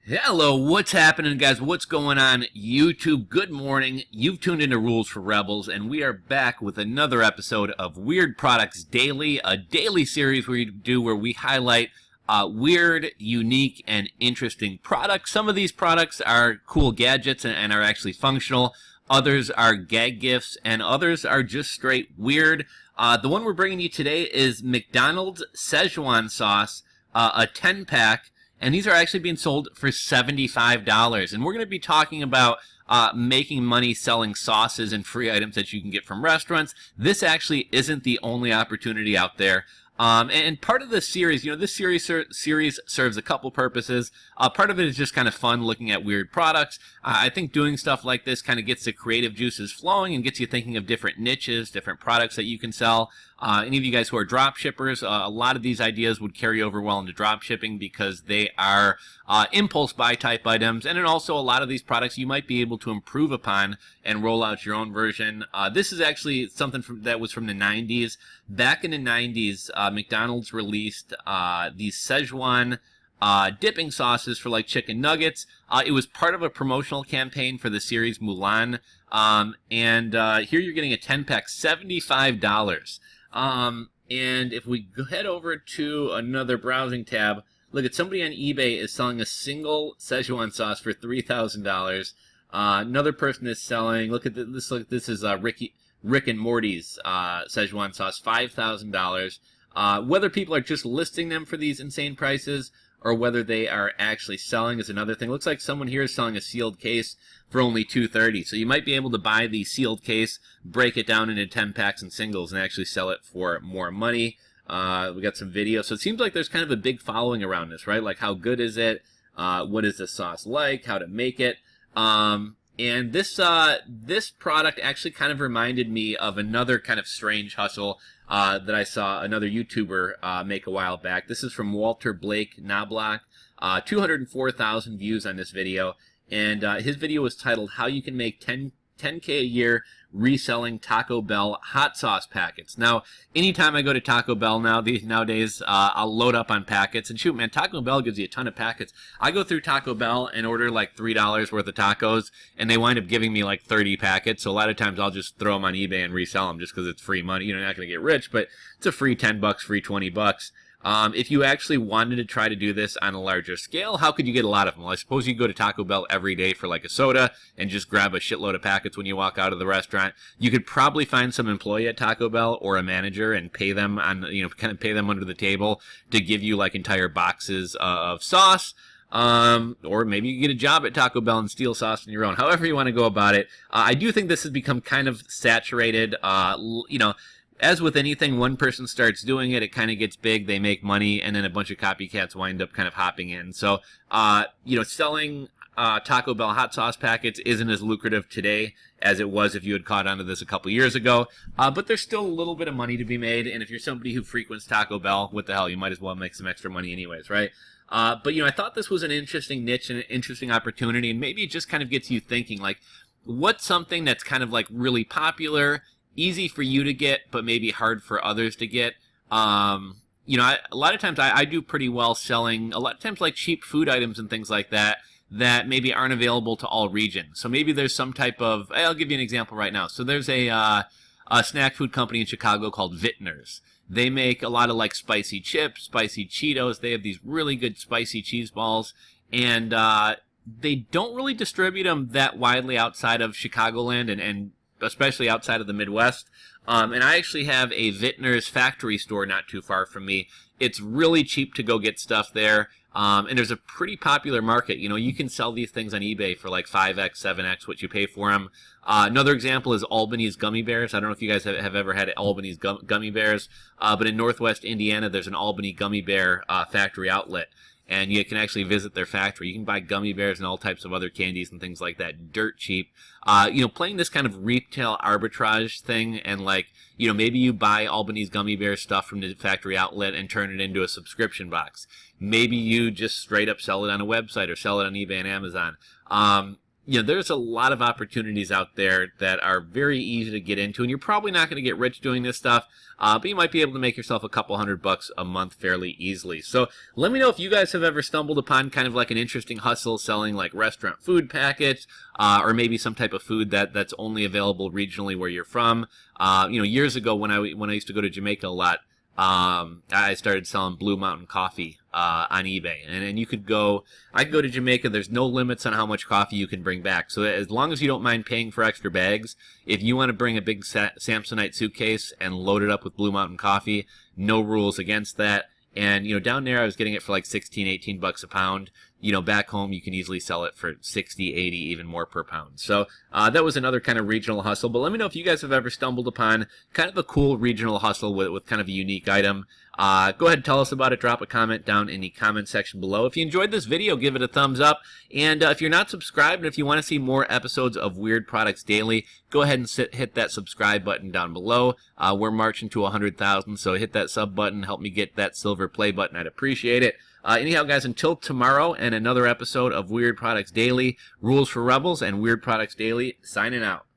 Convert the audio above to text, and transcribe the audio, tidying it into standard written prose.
Hello, what's happening, guys? What's going on, YouTube? Good morning. You've tuned into Rules for Rebels, and we are back with another episode of Weird Products Daily, a daily series where we highlight weird, unique, and interesting products. Some of these products are cool gadgets and are actually functional. Others are gag gifts, and others are just straight weird. The one we're bringing you today is McDonald's Szechuan sauce, a 10-pack. And these are actually being sold for $75. And we're going to be talking about making money selling sauces and free items that you can get from restaurants. This actually isn't the only opportunity out there. And part of this series, this series serves a couple purposes. Part of it is just kind of fun looking at weird products. I think doing stuff like this kind of gets the creative juices flowing and gets you thinking of different niches, different products that you can sell. Any of you guys who are drop shippers, a lot of these ideas would carry over well into drop shipping because they are impulse buy type items. And then also a lot of these products you might be able to improve upon and roll out your own version. This is actually something that was from the 90s. Back in the 90s, McDonald's released these Szechuan dipping sauces for like chicken nuggets. It was part of a promotional campaign for the series Mulan. Here you're getting a 10-pack, $75. And if we head over to another browsing tab, look at somebody on eBay is selling a single Szechuan sauce for $3,000. Another person is selling, look at this, this is Rick and Morty's Szechuan sauce, $5,000. Whether people are just listing them for these insane prices or whether they are actually selling is another thing. Looks like someone here is selling a sealed case for only $230. So you might be able to buy the sealed case, break it down into 10 packs and singles, and actually sell it for more money. We got some video. So it seems like there's kind of a big following around this, right? Like, how good is it? What is the sauce like? How to make it? And this product actually kind of reminded me of another kind of strange hustle that I saw another YouTuber make a while back. This is from Walter Blake Knobloch. 204,000 views on this video. And his video was titled, How You Can Make 10K a Year Reselling Taco Bell Hot Sauce Packets. Now, anytime I go to Taco Bell nowadays, I'll load up on packets. And shoot, man, Taco Bell gives you a ton of packets. I go through Taco Bell and order like $3 worth of tacos, and they wind up giving me like 30 packets. So a lot of times I'll just throw them on eBay and resell them just because it's free money. You're not going to get rich, but it's a free 10 bucks, free 20 bucks. If you actually wanted to try to do this on a larger scale, how could you get a lot of them? Well, I suppose you go to Taco Bell every day for like a soda and just grab a shitload of packets when you walk out of the restaurant. You could probably find some employee at Taco Bell or a manager and pay them kind of pay them under the table to give you like entire boxes of sauce. Or maybe you get a job at Taco Bell and steal sauce on your own. However you want to go about it. I do think this has become kind of saturated. As with anything, one person starts doing it, it kind of gets big, they make money, and then a bunch of copycats wind up kind of hopping in. So, selling Taco Bell hot sauce packets isn't as lucrative today as it was if you had caught onto this a couple years ago. But there's still a little bit of money to be made, and if you're somebody who frequents Taco Bell, what the hell, you might as well make some extra money anyways, right? But I thought this was an interesting niche and an interesting opportunity, and maybe it just kind of gets you thinking, like, what's something that's kind of like really popular, easy for you to get, but maybe hard for others to get. A lot of times I do pretty well selling, a lot of times like cheap food items and things like that, that maybe aren't available to all regions. So maybe there's some type of, I'll give you an example right now. So there's a snack food company in Chicago called Vitner's. They make a lot of like spicy chips, spicy Cheetos. They have these really good spicy cheese balls, and they don't really distribute them that widely outside of Chicagoland and especially outside of the Midwest. And I actually have a Vitner's factory store not too far from me. It's really cheap to go get stuff there. And there's a pretty popular market. You can sell these things on eBay for like 5x, 7x what you pay for them. Another example is Albany's Gummy Bears. I don't know if you guys have ever had Albany's Gummy Bears, but in Northwest Indiana, there's an Albany Gummy Bear factory outlet. And you can actually visit their factory. You can buy gummy bears and all types of other candies and things like that dirt cheap. Playing this kind of retail arbitrage thing, and like, maybe you buy Albany's Gummy Bear stuff from the factory outlet and turn it into a subscription box. Maybe you just straight up sell it on a website or sell it on eBay and Amazon. there's a lot of opportunities out there that are very easy to get into, and you're probably not going to get rich doing this stuff, but you might be able to make yourself a couple $100 a month fairly easily. So let me know if you guys have ever stumbled upon kind of like an interesting hustle selling like restaurant food packets, or maybe some type of food that's only available regionally where you're from. Years ago when I used to go to Jamaica a lot, I started selling Blue Mountain coffee on eBay, and you could I could go to Jamaica. There's no limits on how much coffee you can bring back. So as long as you don't mind paying for extra bags, if you want to bring a big Samsonite suitcase and load it up with Blue Mountain coffee, no rules against that. And down there I was getting it for like 16, 18 bucks a pound. Back home you can easily sell it for 60, 80, even more per pound. So that was another kind of regional hustle. But let me know if you guys have ever stumbled upon kind of a cool regional hustle with kind of a unique item. Go ahead and tell us about it. Drop a comment down in the comment section below. If you enjoyed this video, give it a thumbs up. And if you're not subscribed, and if you want to see more episodes of Weird Products Daily, go ahead and hit that subscribe button down below. We're marching to 100,000, so hit that sub button. Help me get that silver play button. I'd appreciate it. Anyhow, guys, until tomorrow and another episode of Weird Products Daily, Rules for Rebels and Weird Products Daily, signing out.